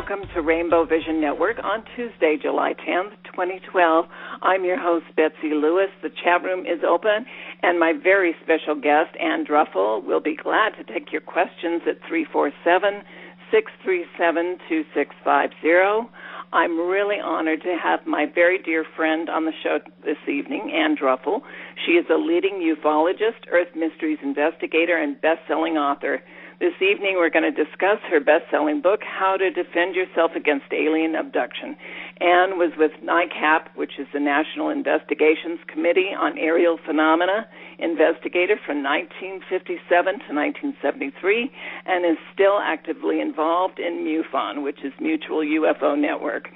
welcome to Rainbow Vision Network on Tuesday, July 10th, 2012. I'm your host, Betsey Lewis. The chat room is open, and my very special guest, Ann Druffel, will be glad to take your questions at 347-637-2650. I'm really honored to have my very dear friend on the show this evening, Ann Druffel. She is a leading ufologist, Earth Mysteries Investigator, and best-selling author. This evening, we're going to discuss her best-selling book, How to Defend Yourself Against Alien Abduction. Ann was with NICAP, which is the National Investigations Committee on Aerial Phenomena Investigator from 1957 to 1973, and is still actively involved in MUFON, which is Mutual UFO Network.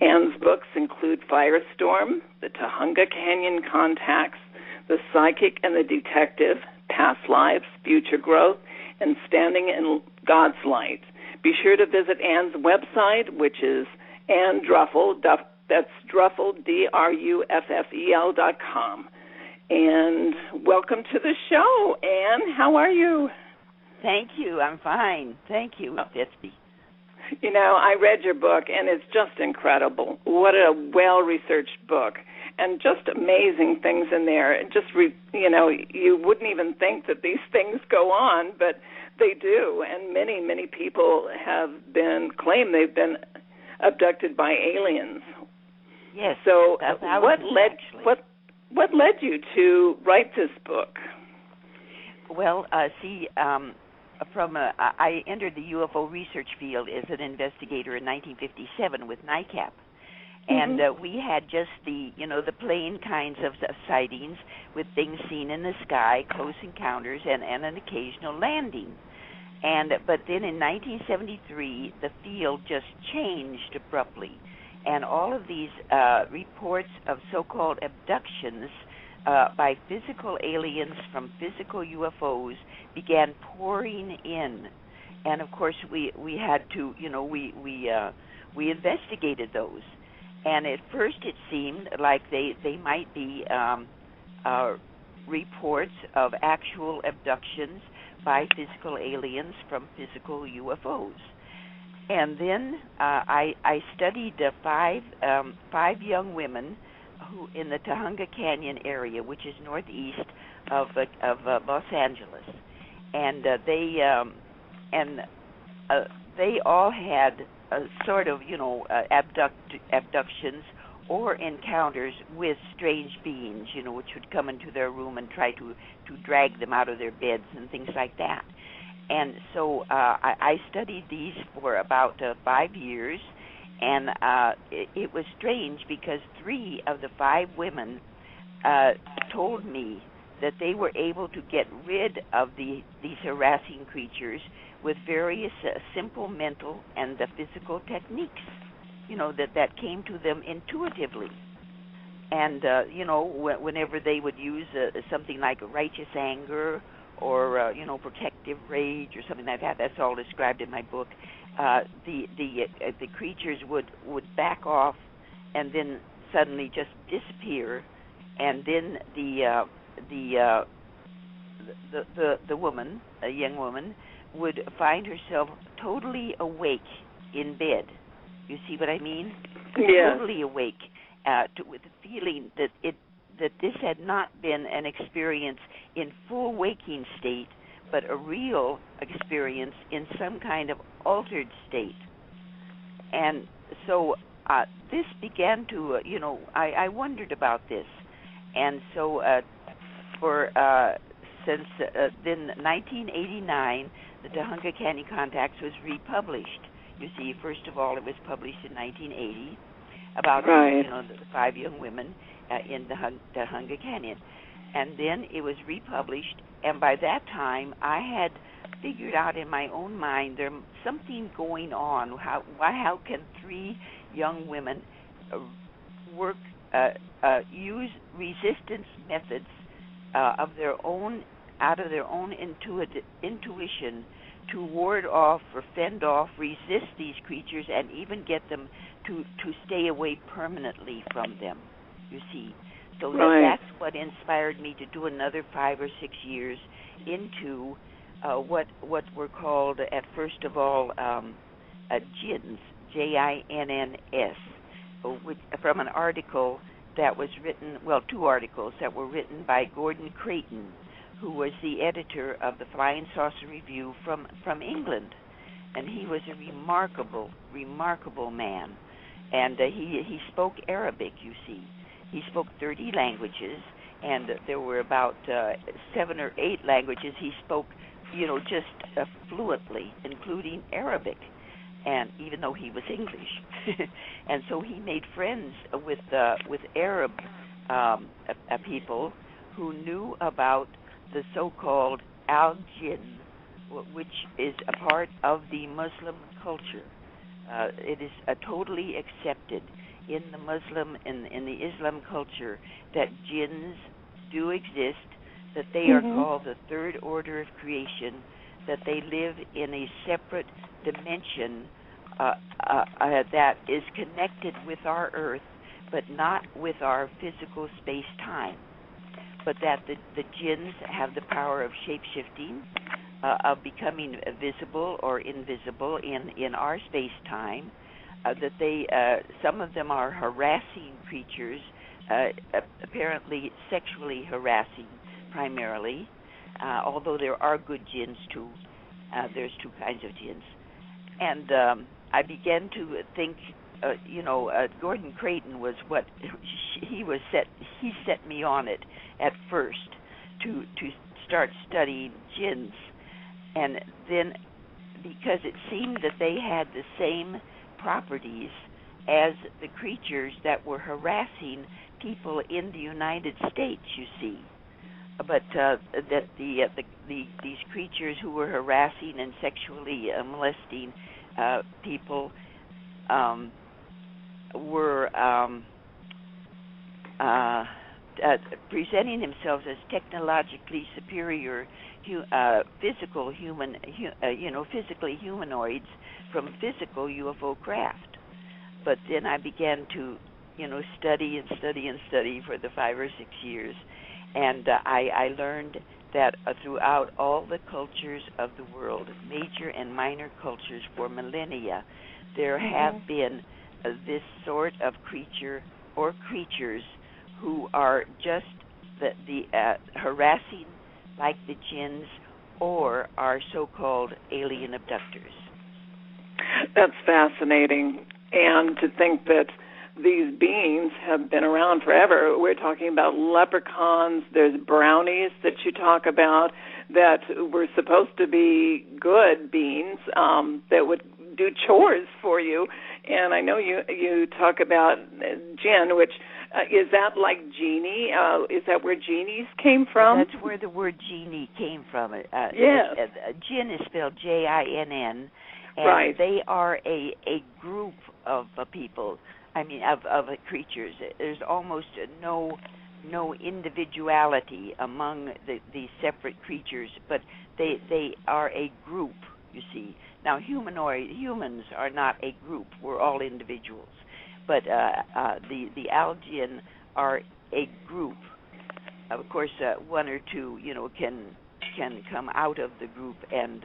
Ann's books include Firestorm, The Tujunga Canyon Contacts, The Psychic and the Detective, Past Lives, Future Growth, and Standing in God's Light. Be sure to visit Ann's website, which is Ann Druffel, that's Druffel, DRUFFEL.com. And welcome to the show, Ann. How are you? Thank you. I'm fine. Thank you, Betsy. You know, I read your book, and it's just incredible. What a well-researched book. And just amazing things in there. You wouldn't even think that these things go on, but they do. And many, many people claim they've been abducted by aliens. Yes. So what led you to write this book? Well, I entered the UFO research field as an investigator in 1957 with NICAP. And we had just the plain kinds of sightings with things seen in the sky, close encounters, and an occasional landing. But then in 1973, the field just changed abruptly. And all of these reports of so-called abductions by physical aliens from physical UFOs began pouring in. And, of course, we had to, we investigated those. And at first it seemed like they might be reports of actual abductions by physical aliens from physical UFOs. And then I studied five young women who in the Tujunga Canyon area, which is northeast of Los Angeles, and they all had sort of, abductions or encounters with strange beings, which would come into their room and try to drag them out of their beds and things like that. And so I studied these for about 5 years, and it was strange because 3 of the 5 women told me that they were able to get rid of these harassing creatures with various simple mental and physical techniques, that came to them intuitively. And, whenever they would use something like righteous anger or, protective rage or something like that, that's all described in my book, the creatures would back off and then suddenly just disappear, and then the woman, a young woman, would find herself totally awake in bed. You see what I mean? Yeah. Totally awake, with the feeling that this had not been an experience in full waking state, but a real experience in some kind of altered state. And so this began to, I wondered about this. And so since then 1989, the Tujunga Canyon Contacts was republished. You see, first of all, it was published in 1980 about the 5 young women in the Tujunga Canyon, and then it was republished. And by that time, I had figured out in my own mind there's something going on. How can 3 young women use resistance methods of their own, out of their own intuition, to ward off or fend off, resist these creatures, and even get them to stay away permanently from them, you see. So that's what inspired me to do another 5 or 6 years what were called, at first of all, jinns, JINNS, from an article that was written, well, two articles that were written by Gordon Creighton, who was the editor of the Flying Saucer Review from England. And he was a remarkable man. And he spoke Arabic, you see. He spoke 30 languages, and there were about 7 or 8 languages he spoke, just fluently, including Arabic, and even though he was English. And so he made friends with Arab people who knew about the so-called al-jinn, which is a part of the Muslim culture. It is totally accepted in the Islam culture that jinns do exist, that they are called the third order of creation, that they live in a separate dimension that is connected with our Earth, but not with our physical space-time. But that the jinns have the power of shape-shifting, of becoming visible or invisible in our space-time, that they some of them are harassing creatures, apparently sexually harassing primarily, although there are good jinns too. There's two kinds of jinns. And I began to think, Gordon Creighton was what he set me on it at first to start studying jinns. And then, because it seemed that they had the same properties as the creatures that were harassing people in the United States, you see, but that these creatures who were harassing and sexually molesting people were presenting themselves as technologically superior, physically humanoids from physical UFO craft. But then I began to, study for the 5 or 6 years, and I learned that throughout all the cultures of the world, major and minor cultures for millennia, there have been this sort of creature or creatures who are just the harassing, like the jinns, or are so-called alien abductors. That's fascinating. And to think that these beings have been around forever. We're talking about leprechauns. There's brownies that you talk about that were supposed to be good beings that would do chores for you. And I know you talk about jinn, which is that like genie? Is that where genies came from? That's where the word genie came from. Yes. Jinn is spelled Jinn, and right. They are a group of people. I mean, of creatures. There's almost no individuality among the separate creatures, but they are a group, you see. Now, humans are not a group. We're all individuals. But the Al-Jinn are a group. Of course, one or two, can come out of the group and,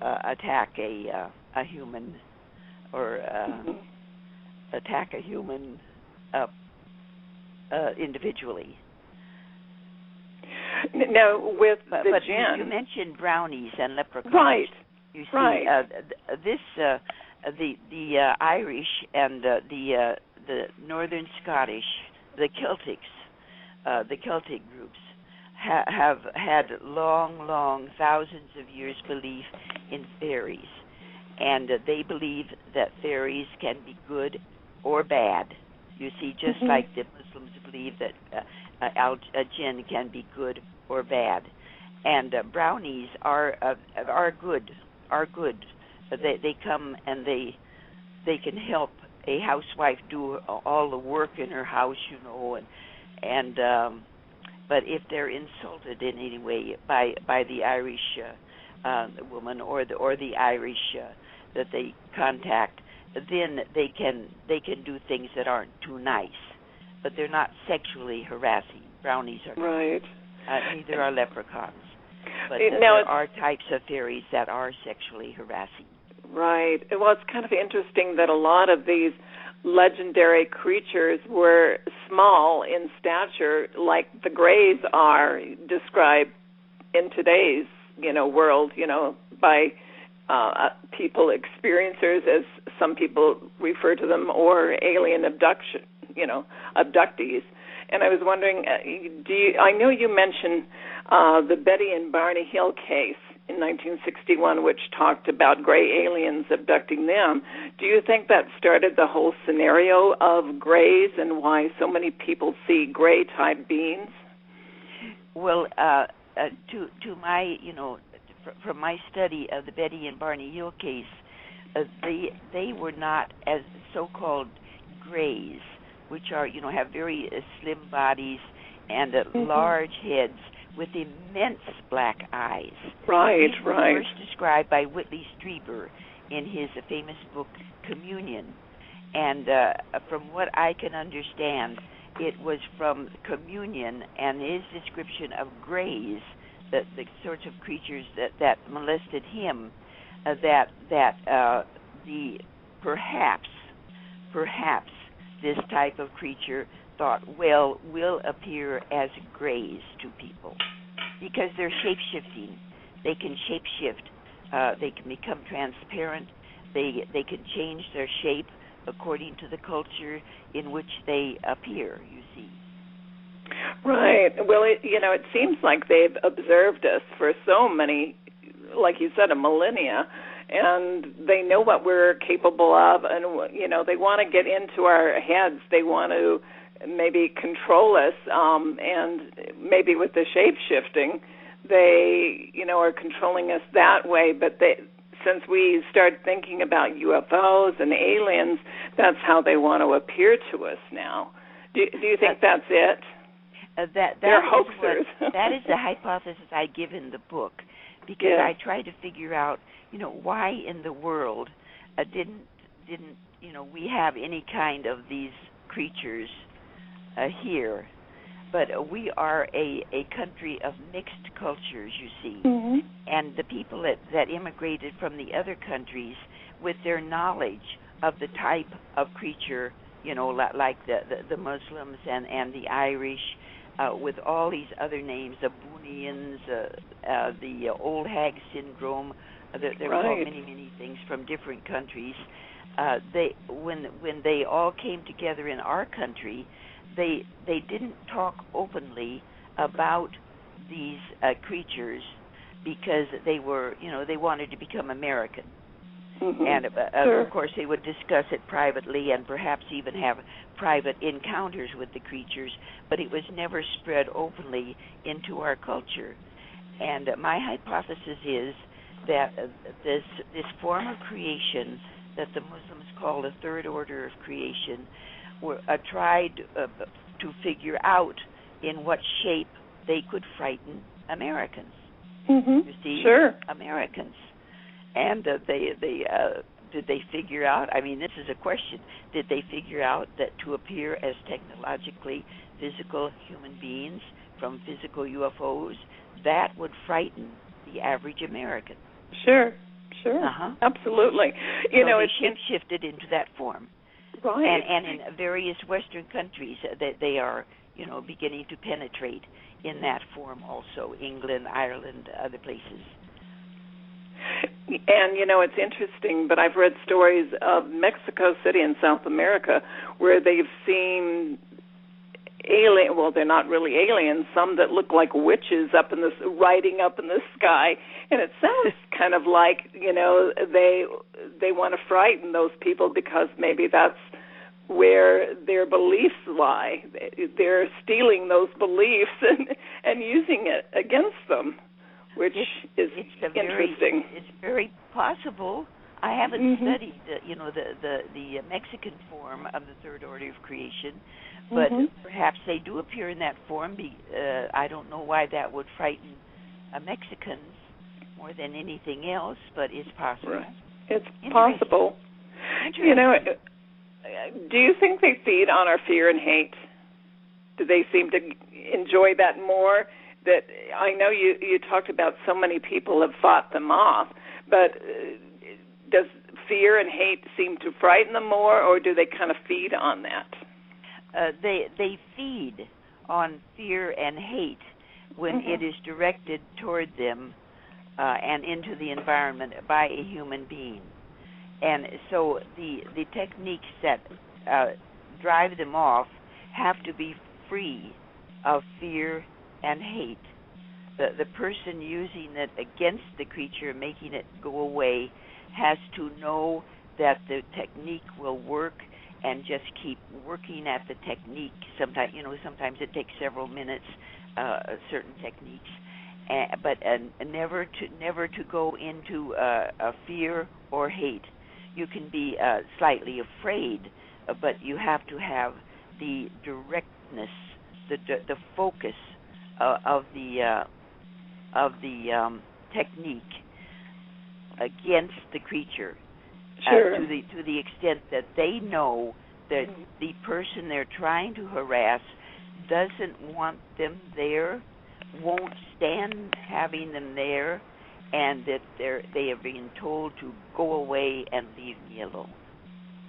attack a human or attack a human individually. Now, with the jinn, you mentioned brownies and leprechauns. Right. You see, the Irish and the Northern Scottish, the Celtic groups have had long, thousands of years belief in fairies. And they believe that fairies can be good or bad. You see, just like the Muslims believe that a jinn can be good or bad. And brownies are good. They come and they can help a housewife do all the work in her house, and but if they're insulted in any way by the Irish woman or the Irish that they contact, then they can do things that aren't too nice, but they're not sexually harassing. Brownies are right. Neither are leprechauns, but now there are types of fairies that are sexually harassing. Right. Well, it's kind of interesting that a lot of these legendary creatures were small in stature, like the Greys are described in today's, world, by people, experiencers, as some people refer to them, or alien abduction, abductees. And I was wondering, I know you mentioned the Betty and Barney Hill case in 1961, which talked about gray aliens abducting them. Do you think that started the whole scenario of grays and why so many people see gray-type beings? Well, to my, from my study of the Betty and Barney Hill case, they were not as so-called grays, which are, have very slim bodies and large heads with immense black eyes. Right, These were first described by Whitley Strieber in his famous book Communion. And from what I can understand, it was from Communion and his description of grays, the sorts of creatures that molested him, that the perhaps this type of creature thought, well, will appear as grays to people because they're shape-shifting. They can shape-shift. They can become transparent. They can change their shape according to the culture in which they appear, you see. Right. Well, it seems like they've observed us for so many, like you said, a millennia, and they know what we're capable of, and, they want to get into our heads. They want to maybe control us, and maybe with the shape-shifting, they, are controlling us that way. But since we start thinking about UFOs and aliens, that's how they want to appear to us now. Do you think that's it? They're hoaxers. That is the hypothesis I give in the book, because I try to figure out, why in the world didn't we have any kind of these creatures here? But we are a country of mixed cultures, you see, and the people that immigrated from the other countries with their knowledge of the type of creature, like the Muslims and the Irish, with all these other names, the Boonians, the old hag syndrome. They're called many things from different countries. When they all came together in our country, they didn't talk openly about these creatures because they were, they wanted to become American. And of course they would discuss it privately and perhaps even have private encounters with the creatures, but it was never spread openly into our culture. And my hypothesis is that this form of creation that the Muslims call the third order of creation were tried to figure out in what shape they could frighten Americans. You see, Americans. And did they figure out, this is a question, did they figure out that to appear as technologically physical human beings from physical UFOs, that would frighten the average American? Sure. Absolutely. They shape-shifted into that form. Right. And in various Western countries, that they are, beginning to penetrate in that form also, England, Ireland, other places. And, it's interesting, but I've read stories of Mexico City in South America where they've seen they're not really aliens, some that look like witches riding up in the sky. And it sounds kind of like, they want to frighten those people because maybe that's where their beliefs lie. They're stealing those beliefs and using it against them, which is interesting. It's very possible. I haven't studied, the Mexican form of the third order of creation, but perhaps they do appear in that form. I don't know why that would frighten Mexicans more than anything else, but it's possible. Right. It's possible. Do you think they feed on our fear and hate? Do they seem to enjoy that more? That I know you talked about so many people have fought them off, but does fear and hate seem to frighten them more, or do they kind of feed on that? They feed on fear and hate when it is directed toward them and into the environment by a human being. And so the techniques that drive them off have to be free of fear and hate. The person using it against the creature, making it go away, has to know that the technique will work and just keep working at the technique. Sometimes it takes several minutes, certain techniques, but never to go into a fear or hate. You can be slightly afraid, but you have to have the directness, the focus of the technique against the creature. Sure. To the extent that they know that the person they're trying to harass doesn't want them there, won't stand having them there, and that they are being told to go away and leave me alone.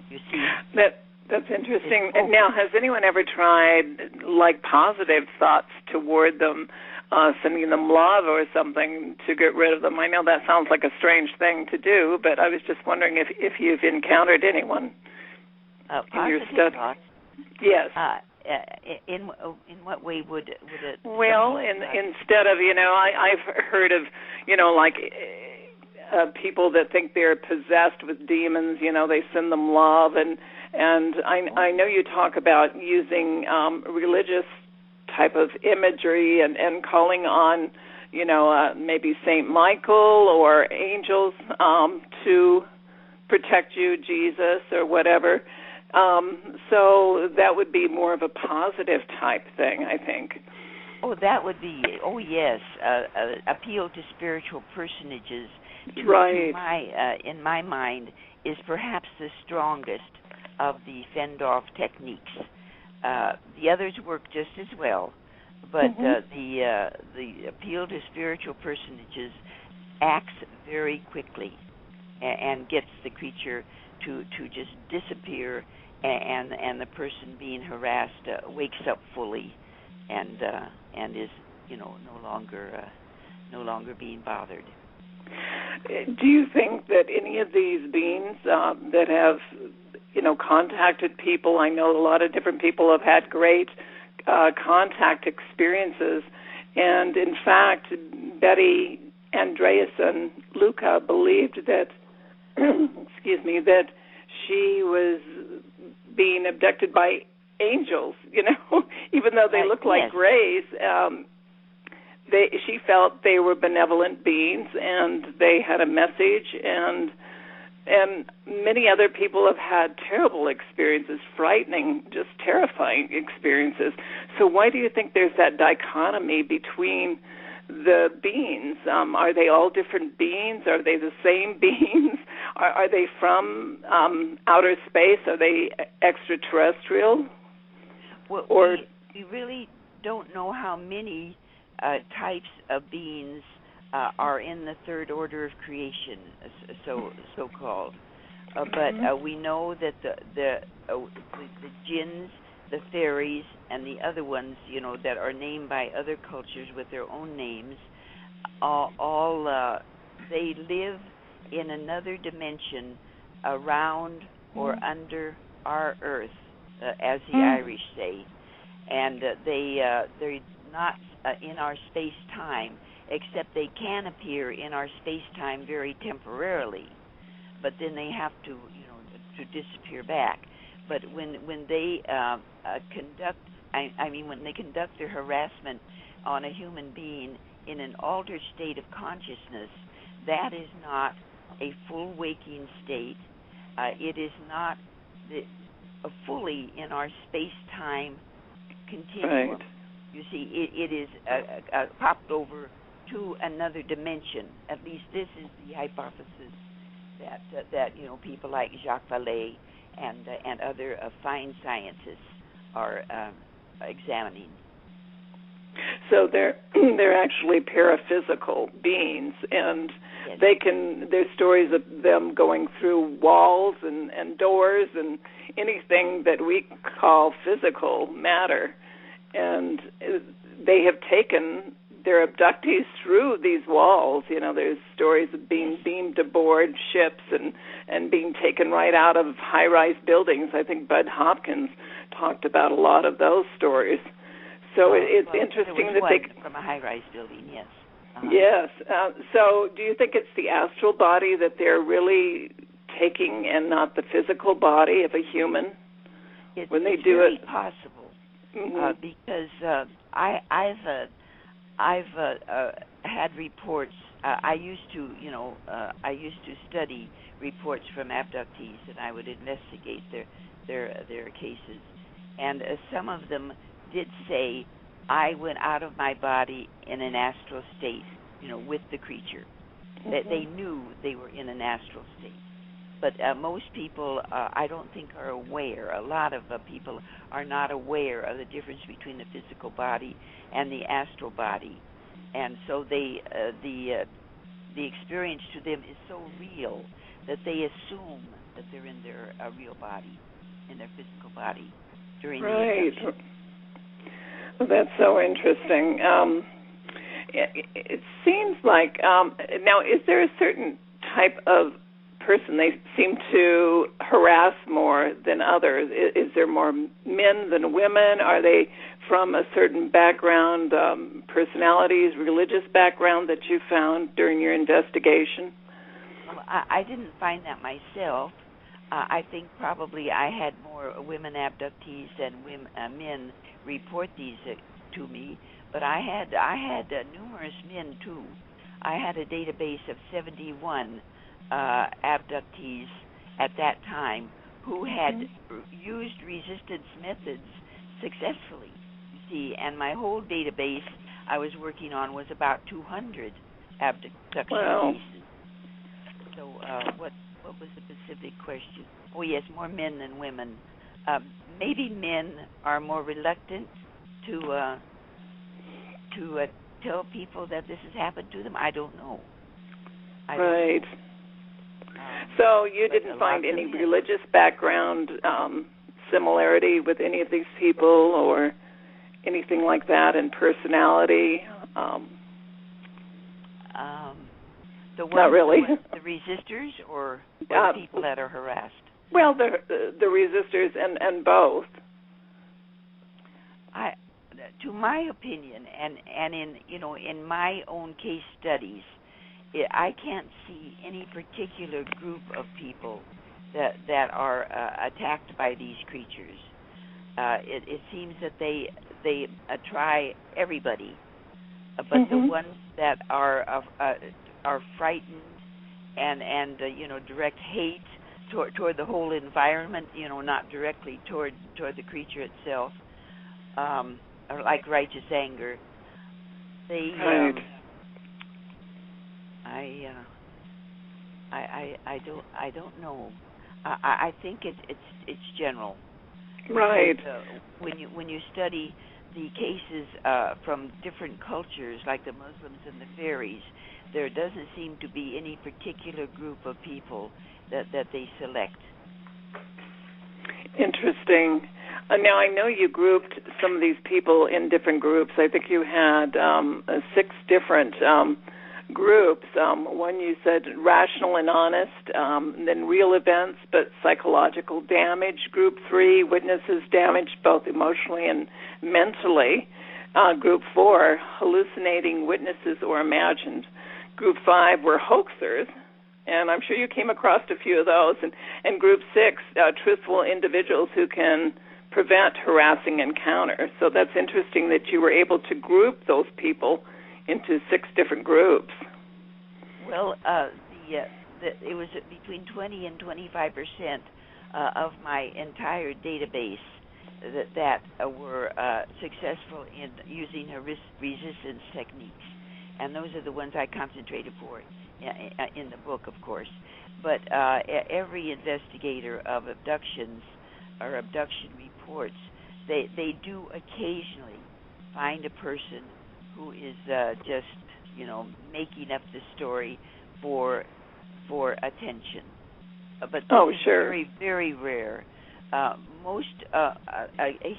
You see? That's interesting. Now, has anyone ever tried, like, positive thoughts toward them, sending them love or something to get rid of them? I know that sounds like a strange thing to do, but I was just wondering if you've encountered anyone in your study. Thoughts? Yes. In what way would it? Well, instead of, I've heard of, people that think they're possessed with demons. They send them love, and I know you talk about using religious type of imagery and calling on, maybe Saint Michael or angels to protect you, Jesus or whatever. So that would be more of a positive type thing, I think. Oh, that would be, yes, appeal to spiritual personages. Right. In my mind, is perhaps the strongest of the fend-off techniques. The others work just as well, but the appeal to spiritual personages acts very quickly and gets the creature to just disappear, and the person being harassed wakes up fully and is no longer being bothered. Do you think that any of these beings that have contacted people, I know a lot of different people have had great contact experiences, and in fact Betty Andreasen Luca believed that that she was being abducted by angels, even though they look like grays. She felt they were benevolent beings and they had a message, and many other people have had terrible experiences, frightening, just terrifying experiences. So why do you think there's that dichotomy between the beings? Are they all different beings? Are they the same beings? Are they from outer space? Are they extraterrestrial? Well, we really don't know how many types of beings are in the third order of creation, so-called. But we know that the jinns, the fairies, and the other ones, that are named by other cultures with their own names, all they live in another dimension around or under our Earth, as the Irish say, and they're not in our space-time, except they can appear in our space-time very temporarily, but then they have to disappear back. But when they when they conduct their harassment on a human being in an altered state of consciousness, that is not a full waking state. It is not fully in our space-time continuum. Right. You see, it is popped over to another dimension. At least this is the hypothesis that people like Jacques Vallée and other fine scientists are examining. So they're actually paraphysical beings, and Yes. there's stories of them going through walls and doors and anything that we call physical matter, and they have taken their abductees through these walls. There's stories of being beamed aboard ships and being taken right out of high-rise buildings. I think Bud Hopkins talked about a lot of those stories. So it's interesting that they from a high-rise building, yes. Uh-huh. Yes. So do you think it's the astral body that they're really taking and not the physical body of a human when they do it? It's very possible, Mm-hmm. because I've had reports. I used to study reports from abductees, and I would investigate their cases, and some of them did say, I went out of my body in an astral state, with the creature. Mm-hmm. That they knew they were in an astral state. But most people, I don't think, are aware. A lot of people are not aware of the difference between the physical body and the astral body, and so the experience to them is so real that they assume that they're in their real body, in their physical body during the abduction. Well, that's so interesting. It seems like now, is there a certain type of person they seem to harass more than others? Is there more men than women? Are they from a certain background, personalities, religious background that you found during your investigation? Well, I didn't find that myself. I think probably I had more women abductees than men report these to me, but I had numerous men too. I had a database of 71 abductees at that time who had used resistance methods successfully. You see, and my whole database I was working on was about 200 abduction cases. So what was the specific question? Oh yes, more men than women. Maybe men are more reluctant to tell people that this has happened to them. I don't know. Right. So you didn't find any religious background similarity with any of these people or anything like that in personality? Not really. The resistors or the people that are harassed? Well, the resistors and both. To my opinion, and in my own case studies, I can't see any particular group of people that are attacked by these creatures. It seems that they try everybody, but the ones that are frightened and direct hate toward the whole environment, not directly toward the creature itself, or like righteous anger. They I don't know. I think it's general. Right. Because, when you study the cases from different cultures, like the Muslims and the fairies, there doesn't seem to be any particular group of people that they select. Interesting. Now, I know you grouped some of these people in different groups. I think you had 6 different groups. One you said rational and honest, then real events but psychological damage. Group 3, witnesses damaged both emotionally and mentally. Group 4, hallucinating witnesses or imagined. Group 5 were hoaxers, and I'm sure you came across a few of those. And Group 6, truthful individuals who can prevent harassing encounters. So that's interesting that you were able to group those people into 6 different groups. Well, it was between 20 and 25% of my entire database that were successful in using resistance techniques, and those are the ones I concentrated for in the book, of course. But every investigator of abductions or abduction reports, they do occasionally find a person who is just, making up the story for attention. But sure. Very, very rare. A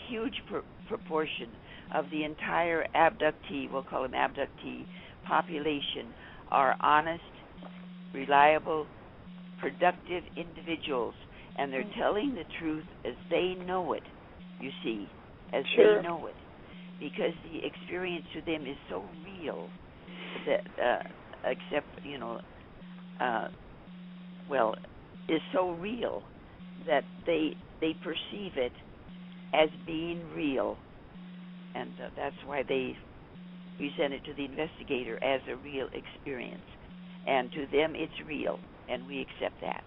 huge proportion of the entire abductee, we'll call them abductee, population are honest, reliable, productive individuals, and they're telling the truth as they know it, you see, as sure. they know it, because the experience to them is so real that, is so real that they perceive it as being real, and that's why they present it to the investigator as a real experience, and to them it's real, and we accept that.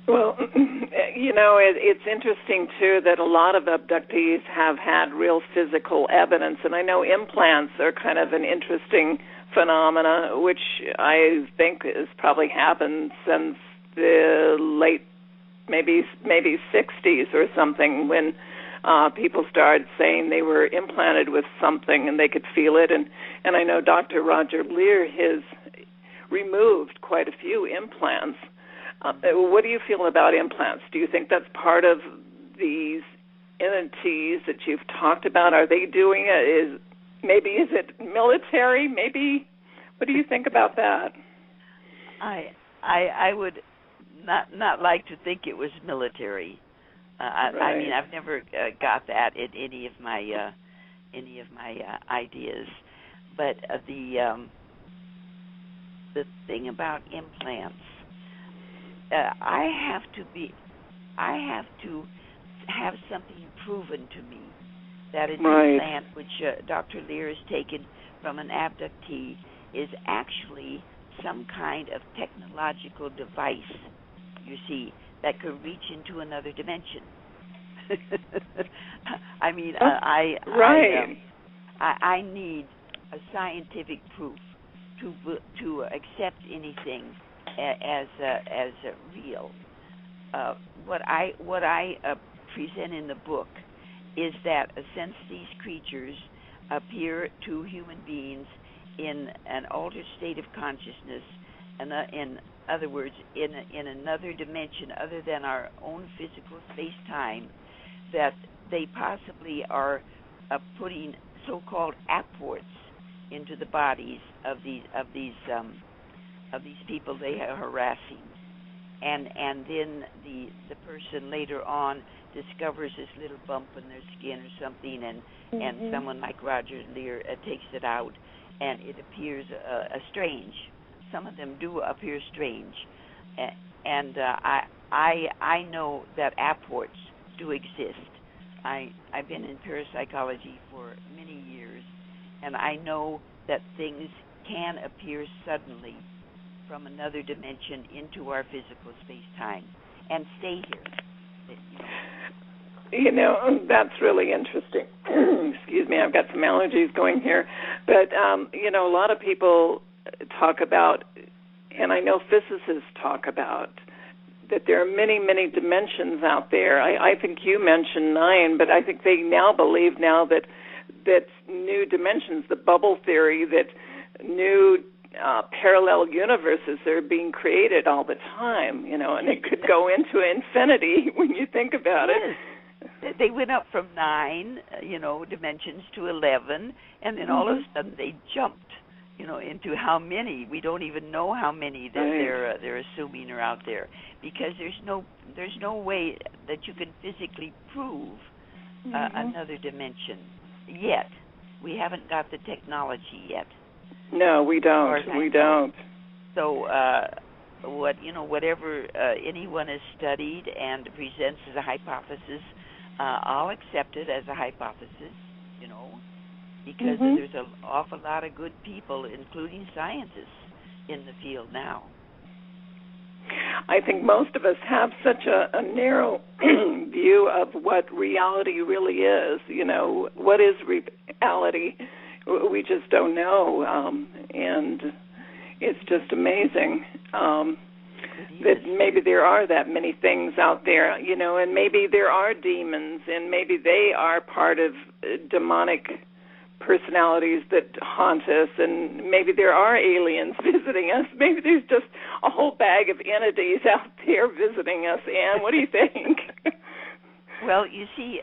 Well, it's interesting, too, that a lot of abductees have had real physical evidence, and I know implants are kind of an interesting phenomena, which I think has probably happened since the late, maybe 60s or something, when people started saying they were implanted with something and they could feel it. And I know Dr. Roger Lear has removed quite a few implants. What do you feel about implants? Do you think that's part of these entities that you've talked about? Are they doing it? Is it military? Maybe. What do you think about that? I would not like to think it was military. Right. I mean, I've never got that in any of my ideas. But the thing about implants, I have to have something proven to me that an implant, which Dr. Lear has taken from an abductee, is actually some kind of technological device, you see, that could reach into another dimension. I mean, I need a scientific proof to accept anything as real. What I present in the book is that since these creatures appear to human beings in an altered state of consciousness, and in other words, in another dimension other than our own physical space-time, that they possibly are putting so-called apports into the bodies of these people they are harassing, and then the person later on discovers this little bump in their skin or something, and someone like Roger Lear takes it out, and it appears strange. Some of them do appear strange, and I know that apports do exist. I've been in parapsychology for many years, and I know that things can appear suddenly from another dimension into our physical space-time and stay here. That's really interesting. Excuse me, I've got some allergies going here. But, a lot of people talk about, and I know physicists talk about, that there are many, many dimensions out there. I think you mentioned 9, but I think they now believe that new dimensions, the bubble theory, that new parallel universes are being created all the time, and it could go into infinity when you think about it. They went up from 9, dimensions to 11, and then all of a sudden they jumped, into how many. We don't even know how many that they're assuming are out there, because there's no way that you can physically prove another dimension yet. We haven't got the technology yet. No, we don't. We don't. So whatever anyone has studied and presents as a hypothesis, I'll accept it as a hypothesis, because there's an awful lot of good people, including scientists, in the field now. I think most of us have such a narrow view of what reality really is. What is reality? We just don't know, and it's just amazing. that maybe there are that many things out there, you know, and maybe there are demons, and maybe they are part of demonic personalities that haunt us, and maybe there are aliens visiting us. Maybe there's just a whole bag of entities out there visiting us. Ann, what do you think? Well, you see,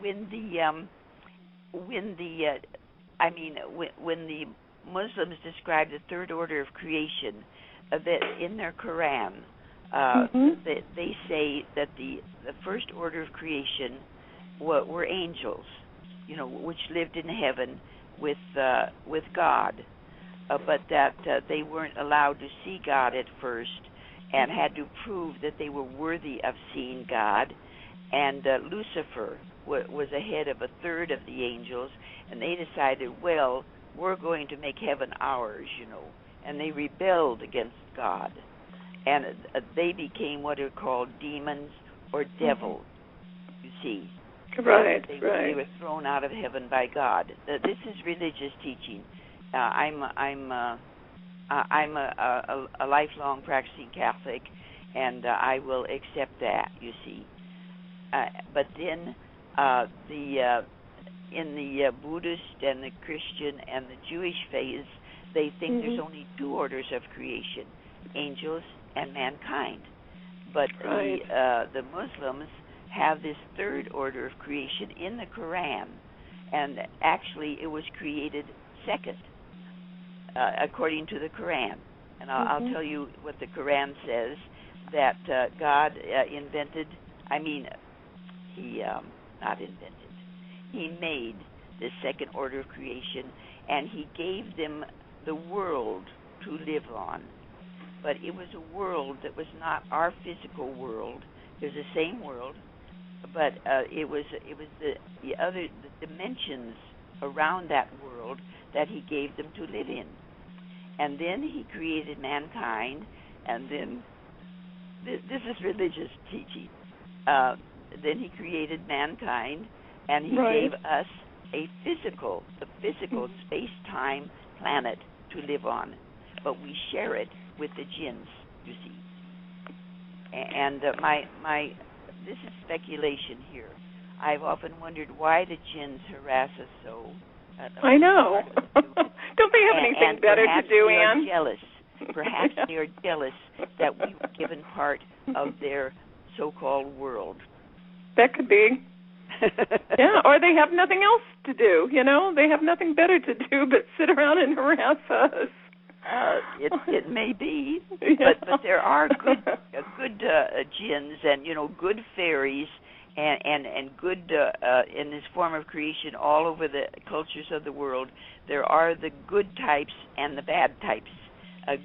when the Muslims describe the third order of creation, that in their Quran, they say that the first order of creation were angels, you know, which lived in heaven with God, but that they weren't allowed to see God at first, and had to prove that they were worthy of seeing God. And Lucifer was ahead of a third of the angels, and they decided, well, we're going to make heaven ours, you know, and they rebelled against God, and they became what are called demons or devils. You see. Right, they right. were thrown out of heaven by God. This is religious teaching. I'm a lifelong practicing Catholic, and I will accept that. You see, but then in the Buddhist and the Christian and the Jewish faiths, they think there's only two orders of creation: angels and mankind. But the Muslims have this third order of creation in the Quran, and actually it was created second, according to the Quran. And I'll tell you what the Quran says, that God He made the second order of creation, and He gave them the world to live on. But it was a world that was not our physical world. It was the same world, but it was the dimensions around that world that He gave them to live in. And then He created mankind, and then this is religious teaching. Then He created mankind, and He gave us the physical space-time planet to live on, but we share it with the jinns, you see. And this is speculation here. I've often wondered why the jinns harass us so. I know. Don't they have anything better to do, Ann? Perhaps they are jealous that we were given part of their so-called world. That could be. Yeah, or they have nothing else to do, you know? They have nothing better to do but sit around and harass us. It may be, but there are good jinns and, you know, good fairies and good in this form of creation all over the cultures of the world. There are the good types and the bad types.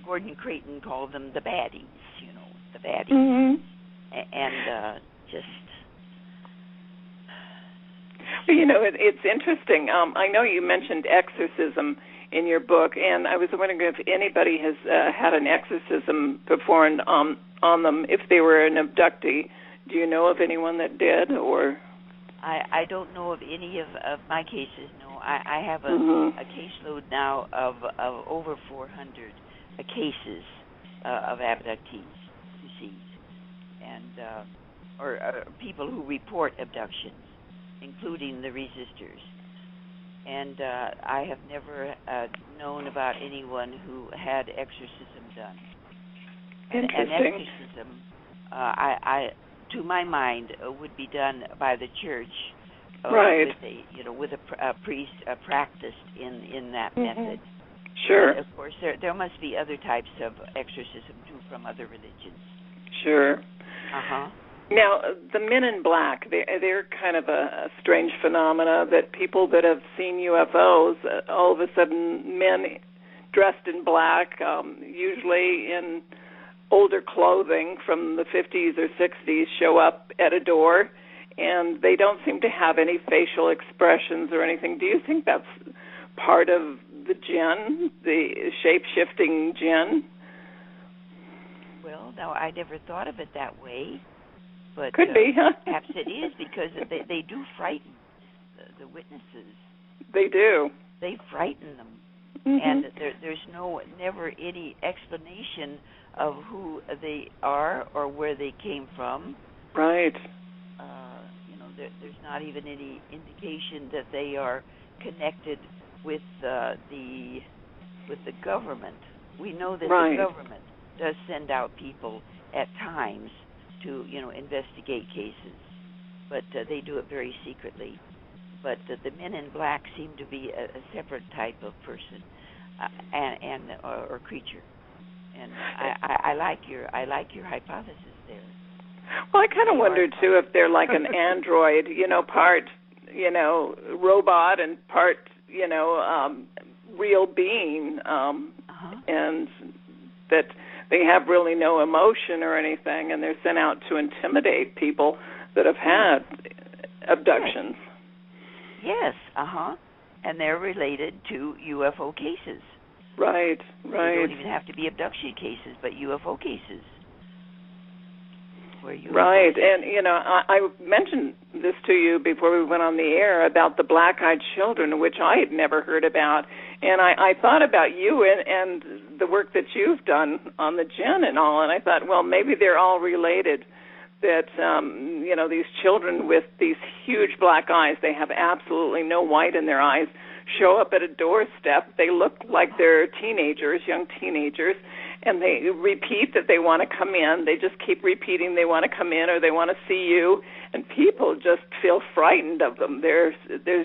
Gordon Creighton called them the baddies, you know, the baddies. And just... You know, it's interesting. I know you mentioned exorcism in your book, and I was wondering if anybody has had an exorcism performed on them if they were an abductee. Do you know of anyone that did, or? I don't know of any of my cases. No, I have a caseload now of over 400 cases of abductees, deceased, and or people who report abductions, including the resistors. And I have never known about anyone who had exorcism done. An exorcism, to my mind, would be done by the church, with a priest practiced in that method. Sure. But of course, there must be other types of exorcism too from other religions. Sure. Now, the men in black, they're kind of a strange phenomena that people that have seen UFOs, all of a sudden men dressed in black, usually in older clothing from the 50s or 60s, show up at a door, and they don't seem to have any facial expressions or anything. Do you think that's part of the jinn, the shape-shifting jinn? Well, no, I never thought of it that way. But could be, huh? Perhaps it is, because they do frighten the witnesses. They do. They frighten them. and there's never any explanation of who they are or where they came from. Right. There's not even any indication that they are connected with the government. We know that the government does send out people at times to investigate cases, but they do it very secretly. But the men in black seem to be a separate type of person or creature, and I like your hypothesis there. Well, I kind of wondered too if they're like an android, part robot and part real being, and that they have really no emotion or anything, and they're sent out to intimidate people that have had abductions. Yes, and they're related to UFO cases. Right. They don't even have to be abduction cases, but UFO cases. Right, and I mentioned this to you before we went on the air about the Blackeyed Children, which I had never heard about, and I thought about you and the work that you've done on the Jinn and all, and I thought, well, maybe they're all related. That these children with these huge black eyes, they have absolutely no white in their eyes, show up at a doorstep. They look like they're teenagers, young teenagers, and they repeat that they want to come in. They just keep repeating they want to come in or they want to see you, and people just feel frightened of them. There's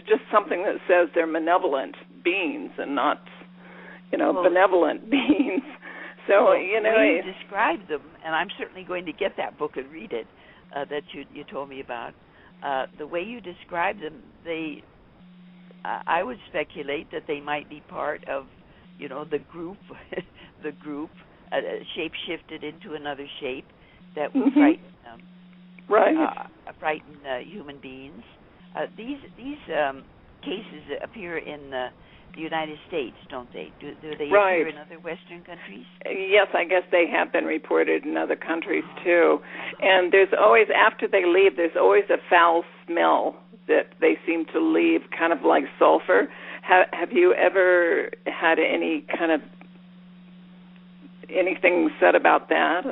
just something that says they're malevolent beings and not, benevolent beings. So, you describe them, and I'm certainly going to get that book and read it that you told me about. The way you describe them, I would speculate that they might be part of, the group, shape-shifted into another shape that would frighten them. Right. Frighten human beings. These cases appear in the United States, don't they? Do they appear in other Western countries? Yes, I guess they have been reported in other countries too. And there's always, after they leave, there's always a foul smell that they seem to leave, kind of like sulfur. Have you ever had anything said about that?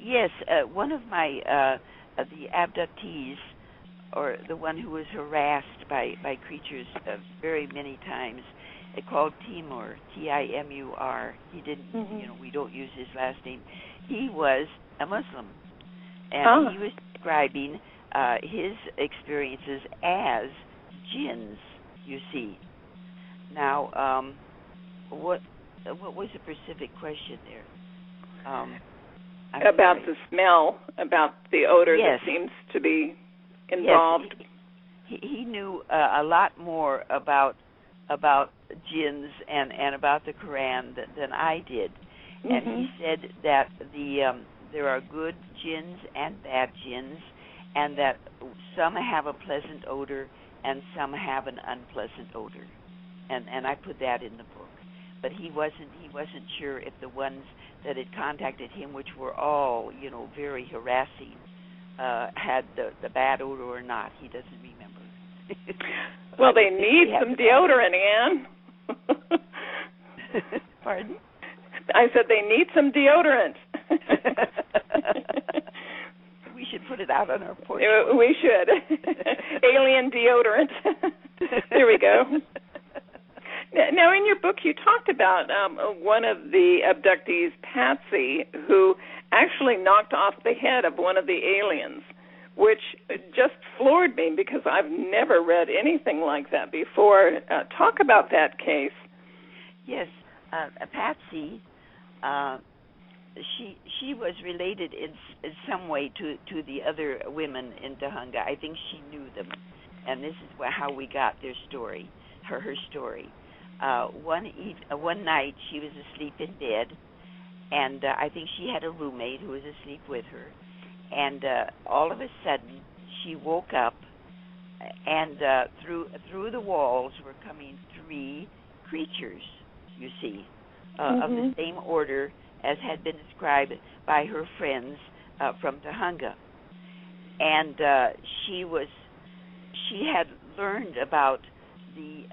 Yes, one of my the abductees, or the one who was harassed by creatures very many times, called Timur, Timur. He didn't, we don't use his last name. He was a Muslim, and he was describing his experiences as jinns. You see. Now, what was the specific question there? About the smell, about the odor that seems to be involved. Yes, he knew a lot more about jinns and about the Quran than I did, and he said that there are good jinns and bad jinns, and that some have a pleasant odor and some have an unpleasant odor, and I put that in the book. But he wasn't sure if the ones that had contacted him, which were all very harassing, had the bad odor or not. He doesn't remember. Well, they need some deodorant, Ann. Pardon? I said they need some deodorant. We should put it out on our porch. We should. Alien deodorant. There we go. Now, in your book, you talked about one of the abductees, Patsy, who actually knocked off the head of one of the aliens, which just floored me because I've never read anything like that before. Talk about that case. Yes, Patsy, she was related in some way to the other women in Tahunga. I think she knew them, and this is how we got their story, her story. One night she was asleep in bed, and I think she had a roommate who was asleep with her, and all of a sudden she woke up, and through the walls were coming three creatures, you see, of the same order as had been described by her friends from Tahunga. And she had learned about the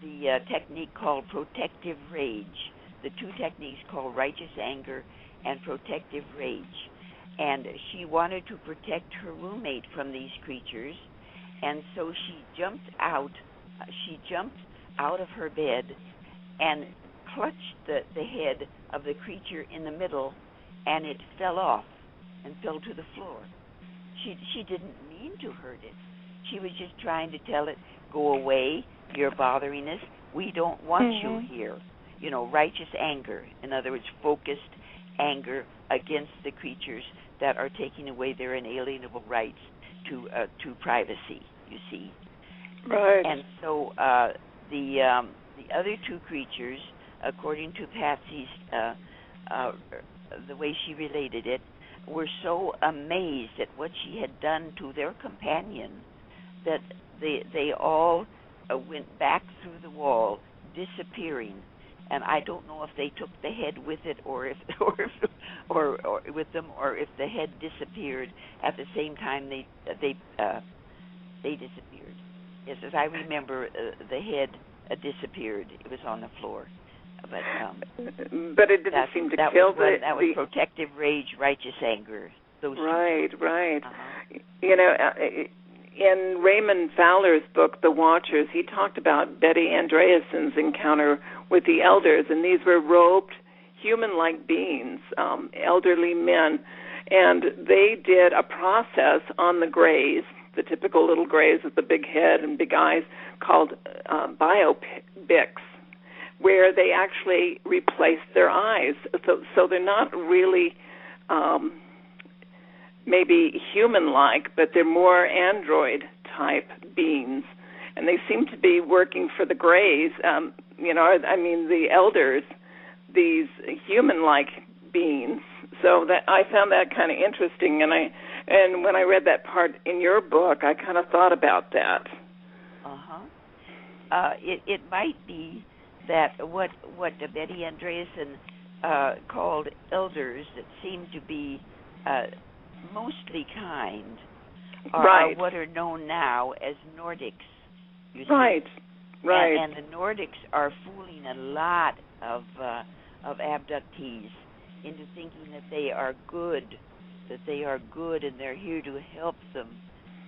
the technique called protective rage. The two techniques called righteous anger and protective rage. And she wanted to protect her roommate from these creatures, and so she jumped out. She jumped out of her bed and clutched the head of the creature in the middle, and it fell off and fell to the floor. She didn't mean to hurt it. She was just trying to tell it, go away, you're bothering us, we don't want you here. You know, righteous anger, in other words, focused anger against the creatures that are taking away their inalienable rights to privacy, you see. Right. And so the other two creatures, according to Patsy's, the way she related it, were so amazed at what she had done to their companion that they all went back through the wall, disappearing. And I don't know if they took the head with it, or if with them, or if the head disappeared at the same time they disappeared. Yes, as I remember, the head disappeared. It was on the floor, but it didn't seem to kill the. That was protective rage, righteous anger. Those right, two. Right. Uh-huh. You know. In Raymond Fowler's book, The Watchers, he talked about Betty Andreasen's encounter with the elders, and these were robed, human-like beings, elderly men, and they did a process on the grays, the typical little grays with the big head and big eyes, called biopics, where they actually replaced their eyes. So they're not really maybe human-like, but they're more android-type beings, and they seem to be working for the Greys. The elders, these human-like beings. So that I found that kind of interesting, and when I read that part in your book, I kind of thought about that. It might be that what Betty Andreasen called elders that seem to be mostly kind are what are known now as Nordics. You see? Right. And the Nordics are fooling a lot of abductees into thinking that they are good, and they're here to help them.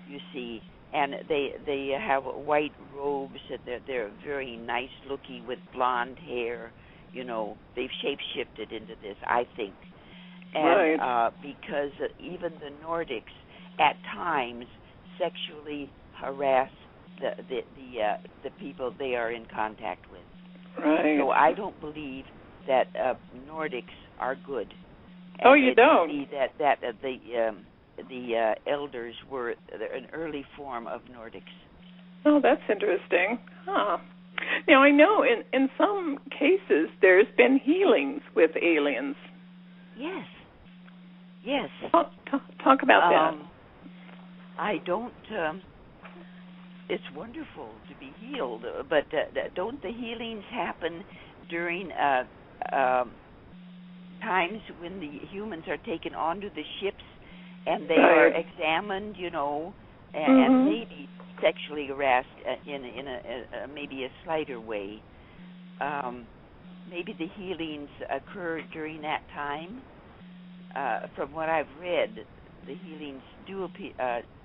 You see, and they have white robes, and they're very nice looking with blonde hair. You know, they've shape-shifted into this, I think. And because even the Nordics at times sexually harass the people they are in contact with. Right. So I don't believe that Nordics are good. Oh, you don't? See that the elders were an early form of Nordics. Oh, that's interesting. Huh. Now I know in some cases there's been healings with aliens. Yes. Talk about that. I don't. It's wonderful to be healed, but don't the healings happen during times when the humans are taken onto the ships and they are examined, you know, and maybe sexually harassed in a maybe a slighter way? Maybe the healings occur during that time. From what I've read, the healings do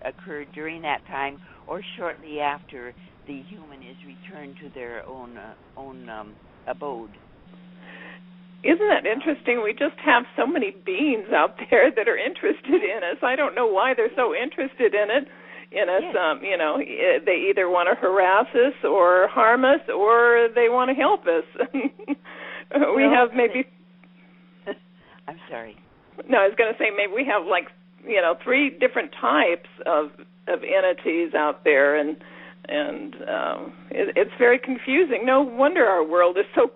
occur during that time or shortly after the human is returned to their own abode. Isn't that interesting? We just have so many beings out there that are interested in us. I don't know why they're so interested in us. They either want to harass us or harm us, or they want to help us. We have maybe. I'm sorry. No, I was going to say maybe we have 3 different types of entities out there, and it's very confusing. No wonder our world is so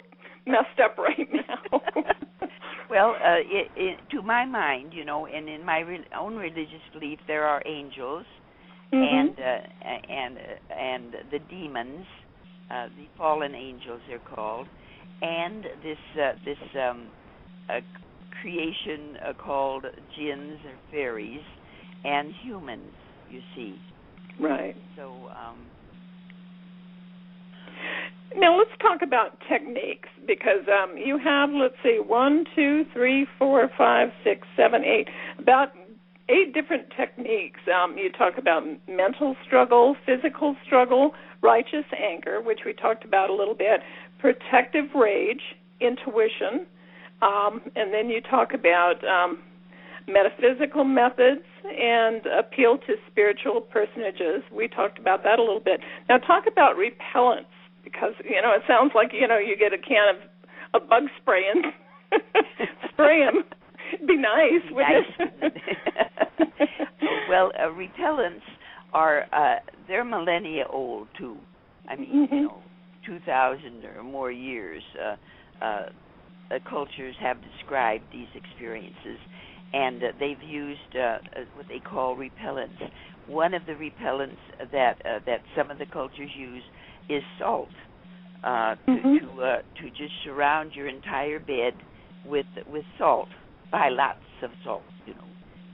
messed up right now. Well, to my mind, and in my own religious belief, there are angels and the demons, the fallen angels they're called, and this creation called jinns or fairies, and humans, you see. Right. So, Now let's talk about techniques, because you have, let's see, 1, 2, 3, 4, 5, 6, 7, 8, about 8 different techniques. You talk about mental struggle, physical struggle, righteous anger, which we talked about a little bit, protective rage, intuition, and then you talk about metaphysical methods and appeal to spiritual personages. We talked about that a little bit. Now talk about repellents, because, it sounds like, you get a can of bug spray and spray them. It'd be nice, wouldn't it? Well, repellents are, they're millennia old, too. I mean, 2,000 or more years, cultures have described these experiences, and they've used what they call repellents. One of the repellents that some of the cultures use is salt, to just surround your entire bed with salt, buy lots of salt,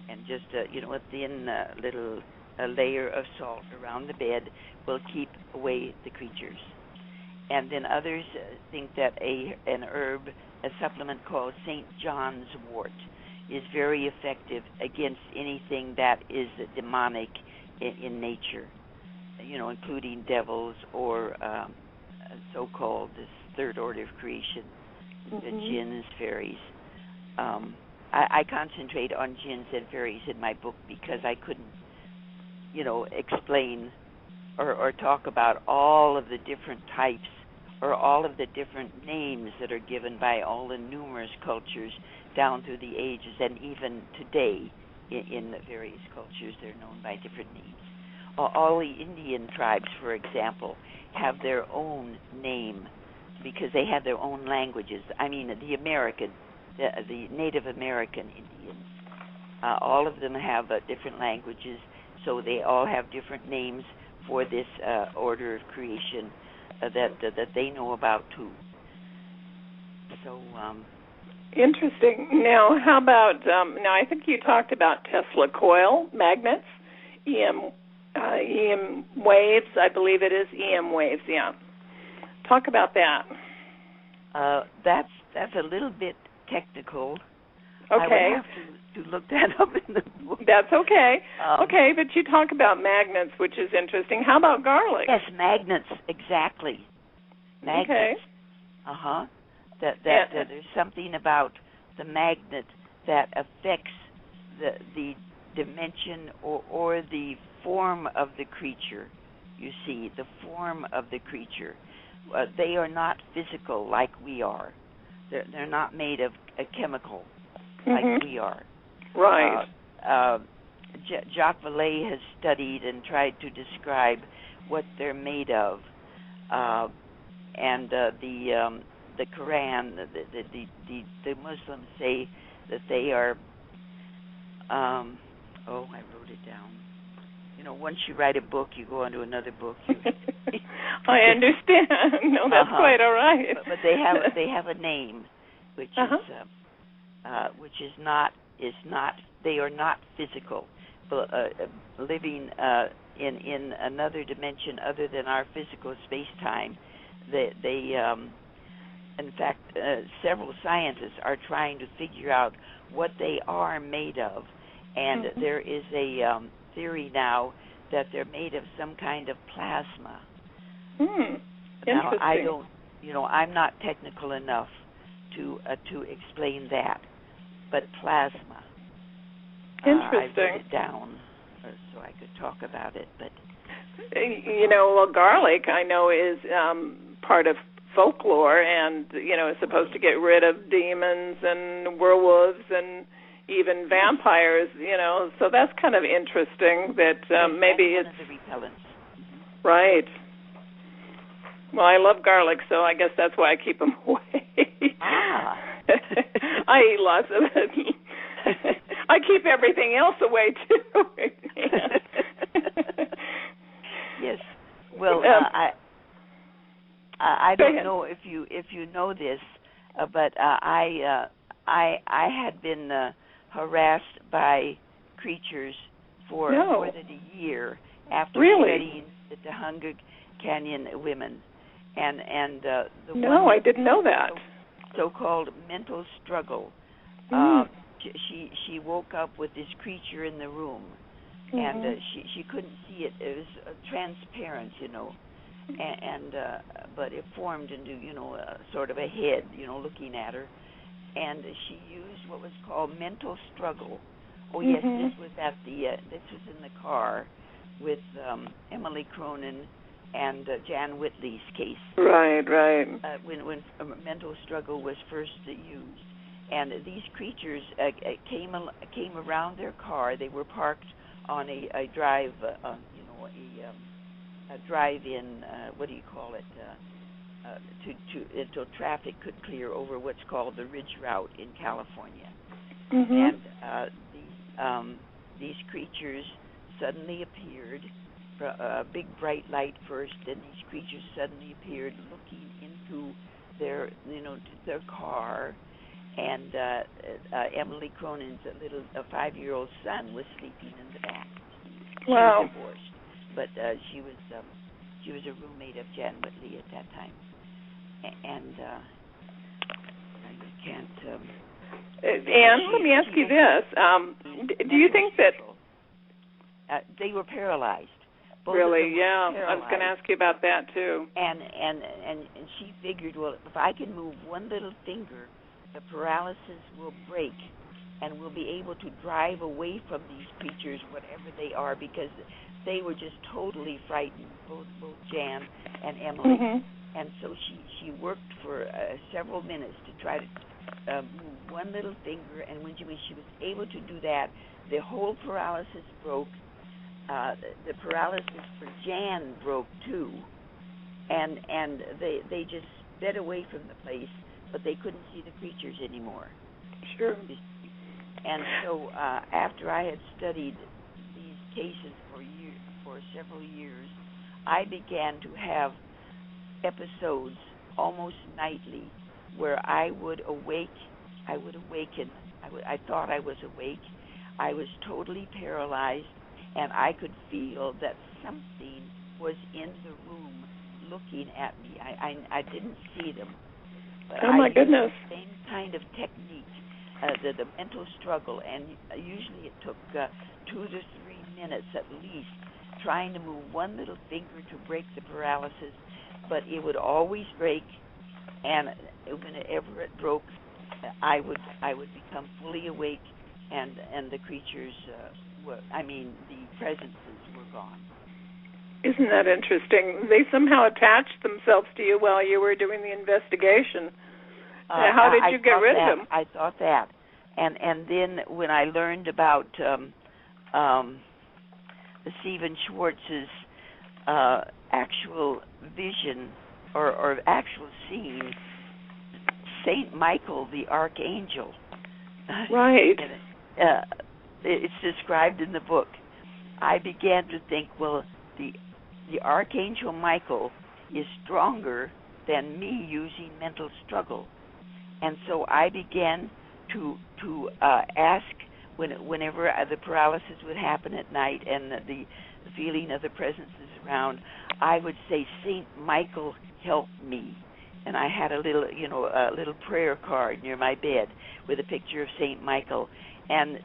and just a thin little layer of salt around the bed will keep away the creatures. And then others think that an herb, a supplement called St. John's wort, is very effective against anything that is demonic in nature, including devils or so-called this third order of creation, the jinns, fairies. I concentrate on jinns and fairies in my book because I couldn't, explain or talk about all of the different types or all of the different names that are given by all the numerous cultures down through the ages, and even today in the various cultures they're known by different names. All the Indian tribes, for example, have their own name because they have their own languages. I mean, the Native American Indians, all of them have different languages, so they all have different names for this order of creation that they know about too. So interesting. Now, how about now? I think you talked about Tesla coil magnets, EM waves. I believe it is EM waves. Yeah. Talk about that. That's a little bit technical. Okay. I would have to look that up in the book. That's okay. Okay, but you talk about magnets, which is interesting. How about garlic? Yes, magnets, exactly. Magnets. Okay. That there's something about the magnet that affects the dimension or the form of the creature. You see, the form of the creature. They are not physical like we are. They're not made of a chemical like we are. Right. Jacques Vallée has studied and tried to describe what they're made of, and the Quran, the Muslims say that they are. I wrote it down. Once you write a book, you go on to another book. I understand. No, that's quite all right. But they have a name, which is not. They are not physical, but living in another dimension other than our physical space-time. They in fact, several scientists are trying to figure out what they are made of, and there is a theory now that they're made of some kind of plasma. Now, I don't, I'm not technical enough to explain that, but plasma. Interesting. I wrote it down so I could talk about it, but garlic I know is part of folklore, and is supposed to get rid of demons and werewolves and even vampires. So that's kind of interesting. That maybe it's one of the repellents. Right. Well, I love garlic, so I guess that's why I keep them away. I eat lots of it. I keep everything else away too. Yes. Well, I don't know if you know this, but I had been harassed by creatures for more than a year after studying the Hunga Canyon women, And the no, I didn't know that. So-called mental struggle. She woke up with this creature in the room, and she couldn't see it. It was transparent, and but it formed into sort of a head, looking at her, and she used what was called mental struggle. Oh yes, this was this was in the car with Emily Cronin and Jan Whitley's case. Right. When mental struggle was first used, and these creatures came around their car. They were parked on a drive, a drive-in. What do you call it? Until traffic could clear over what's called the Ridge Route in California. And these creatures suddenly appeared. A big bright light first, then these creatures suddenly appeared, looking into their car, and Emily Cronin's a 5-year-old son was sleeping in the back. She was divorced, but she was a roommate of Jan Whitley at that time, and I can't. Ann, let me ask you this: do you think that they were paralyzed? Both really? Yeah, I was going to ask you about that too. And she figured, well, if I can move one little finger, the paralysis will break, and we'll be able to drive away from these creatures, whatever they are, because they were just totally frightened, both Jan and Emily. And so she worked for several minutes to try to move one little finger, and when she was able to do that, the whole paralysis broke. The paralysis for Jan broke too, and they just sped away from the place, but they couldn't see the creatures anymore. Sure. And so after I had studied these cases for several years, I began to have episodes almost nightly where I would awaken. I thought I was awake. I was totally paralyzed, and I could feel that something was in the room looking at me. I didn't see them. But oh, my goodness. The same kind of technique, the mental struggle, and usually it took 2 to 3 minutes at least trying to move one little finger to break the paralysis, but it would always break, and whenever it broke, I would become fully awake, and the creatures the presences were gone. Isn't that interesting? They somehow attached themselves to you while you were doing the investigation. How did you get rid of them? I thought that. And then when I learned about Stephen Schwartz's actual vision or actual seeing, St. Michael the Archangel. Right. It's described in the book. I began to think, well, the Archangel Michael is stronger than me using mental struggle. And so I began to ask whenever the paralysis would happen at night and the feeling of the presences around, I would say, St. Michael, help me. And I had a little prayer card near my bed with a picture of St. Michael. And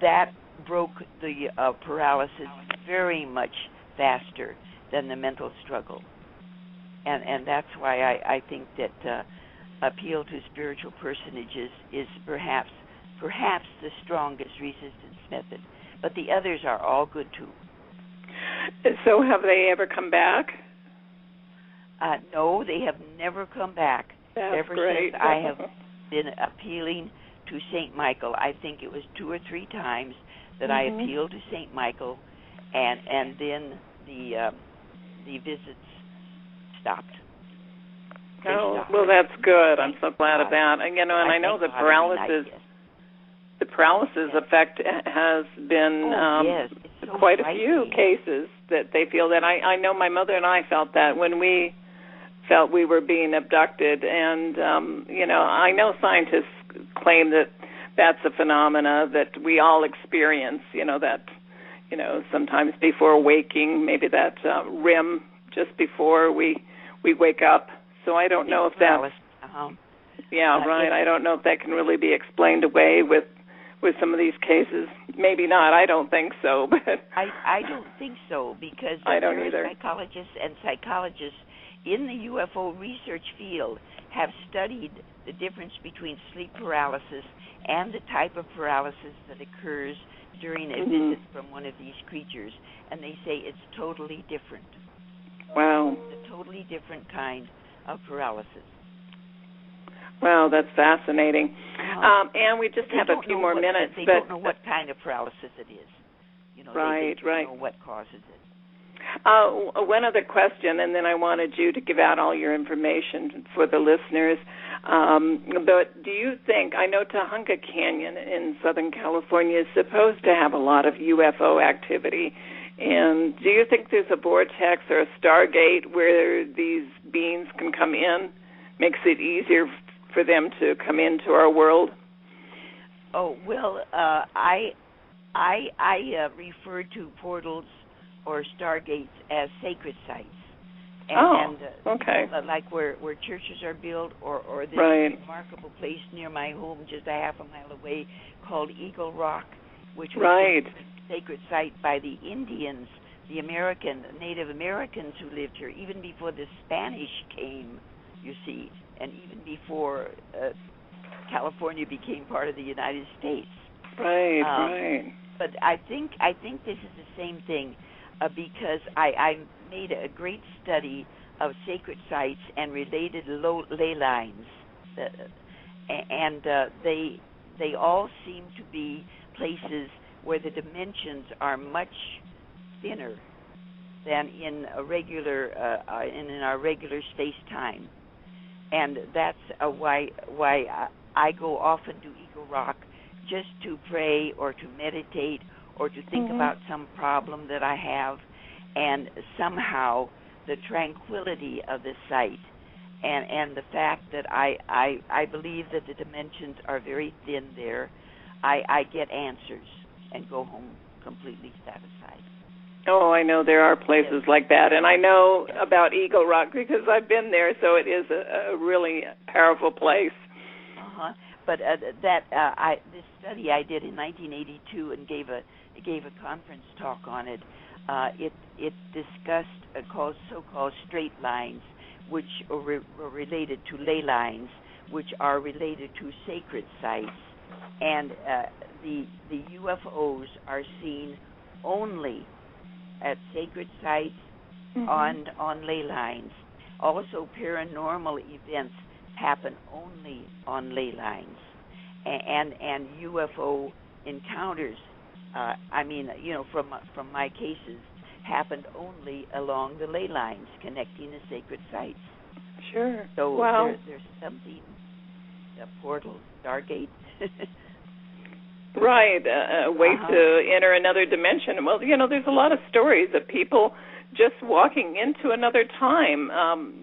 that broke the paralysis very much faster than the mental struggle. And that's why I think that appeal to spiritual personages is perhaps the strongest resistance method. But the others are all good too. So have they ever come back? No, they have never come back. That's ever great. Since I have been appealing to St. Michael. I think it was 2 or 3 times that I appealed to St. Michael, and then the visits stopped. Oh, well, that's good. I'm so glad of that. And I know the paralysis effect has been quite a few cases that they feel that. I know my mother and I felt that when we felt we were being abducted, and I know scientists claim that that's a phenomena that we all experience, sometimes before waking, maybe that REM just before we we wake up. So I don't know if that. Yeah, right. I don't know if that can really be explained away with some of these cases. Maybe not. I don't think so. But I don't think so, because there are psychologists and psychologists in the UFO research field have studied the difference between sleep paralysis and the type of paralysis that occurs during a visit from one of these creatures, and they say it's totally different. Wow. It's a totally different kind of paralysis. Wow, that's fascinating. And we just have a few more minutes. They don't know what kind of paralysis it is. Right. They don't know what causes it. One other question, and then I wanted you to give out all your information for the listeners. But do you think, I know Tujunga Canyon in Southern California is supposed to have a lot of UFO activity, and do you think there's a vortex or a stargate where these beings can come in? Makes it easier for them to come into our world? Oh, well, I refer to portals or stargates as sacred sites. Okay. Like where churches are built, or this remarkable place near my home, just a half a mile away, called Eagle Rock, which was a sacred site by the Indians, the Native Americans who lived here, even before the Spanish came, you see, and even before California became part of the United States. Right. But I think this is the same thing. Because I made a great study of sacred sites and related ley lines, and they all seem to be places where the dimensions are much thinner than in a regular in our regular space-time, and that's why I go often to Eagle Rock just to pray or to meditate or to think about some problem that I have, and somehow the tranquility of the site and the fact that I believe that the dimensions are very thin there, I get answers and go home completely satisfied. Oh, I know there are places like that, and I know about Eagle Rock because I've been there, so it is a really powerful place. But this study I did in 1982 and gave a conference talk on it. It discussed so-called straight lines, which are related to ley lines, which are related to sacred sites, and the UFOs are seen only at sacred sites on ley lines. Also, paranormal events happen only on ley lines, and UFO encounters. From my cases, happened only along the ley lines connecting the sacred sites. Sure. So there's something, a portal, stargate. Right, a way to enter another dimension. Well, there's a lot of stories of people just walking into another time,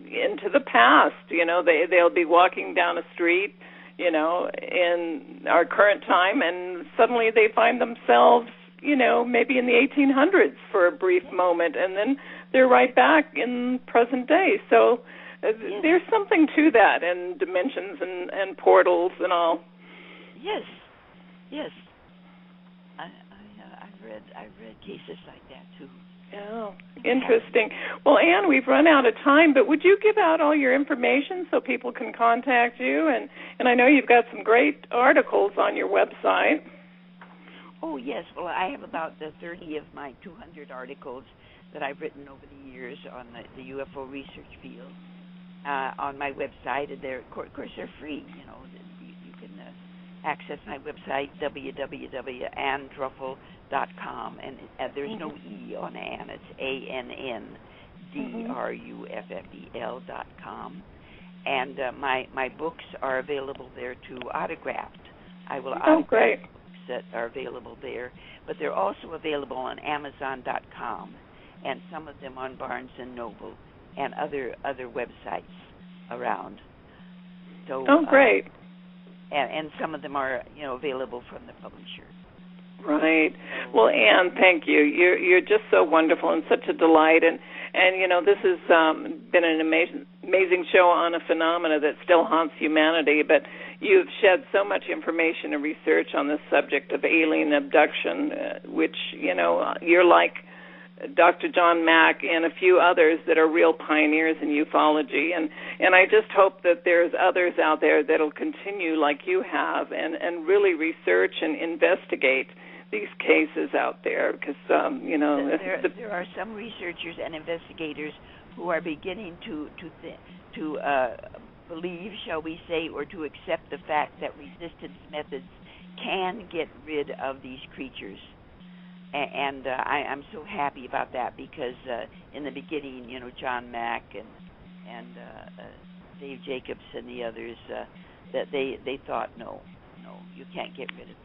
into the past. They'll be walking down a street, in our current time, and suddenly they find themselves, maybe in the 1800s for a brief moment, and then they're right back in present day. So there's something to that, and dimensions and portals and all. Yes. I've read cases like that too. Yeah, interesting. Well, Ann, we've run out of time, but would you give out all your information so people can contact you? And I know you've got some great articles on your website. Oh, yes. Well, I have about 30 of my 200 articles that I've written over the years on the UFO research field on my website, and of course, they're free. You can access my website, www.anndruffel.com, and there's no E on Ann. It's ANNDRUFFEL.com. And my books are available there too, autographed. I will autograph books that are available there, but they're also available on Amazon.com, and some of them on Barnes & Noble and other websites around. So, great. And some of them are, available from the publisher. Right. Well, Ann, thank you. You're just so wonderful and such a delight. And this has been an amazing show on a phenomena that still haunts humanity, but you've shed so much information and research on this subject of alien abduction, which, you're like Dr. John Mack and a few others that are real pioneers in ufology. And I just hope that there's others out there that will continue like you have and really research and investigate these cases out there, because, there are some researchers and investigators who are beginning to believe, shall we say, or to accept the fact that resistance methods can get rid of these creatures. And I'm so happy about that, because in the beginning, John Mack and Dave Jacobs and the others, that they thought, no, you can't get rid of them.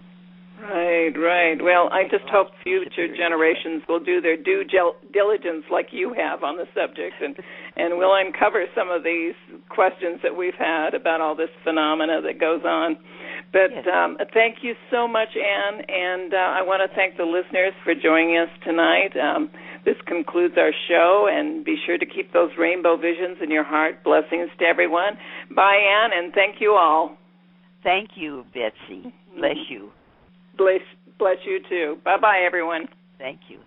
Right. Well, I just hope future generations will do their due diligence like you have on the subject, and we'll uncover some of these questions that we've had about all this phenomena that goes on. But thank you so much, Ann, and I want to thank the listeners for joining us tonight. This concludes our show, and be sure to keep those rainbow visions in your heart. Blessings to everyone. Bye, Ann, and thank you all. Thank you, Betsey. Bless you. Bless you, too. Bye-bye, everyone. Thank you.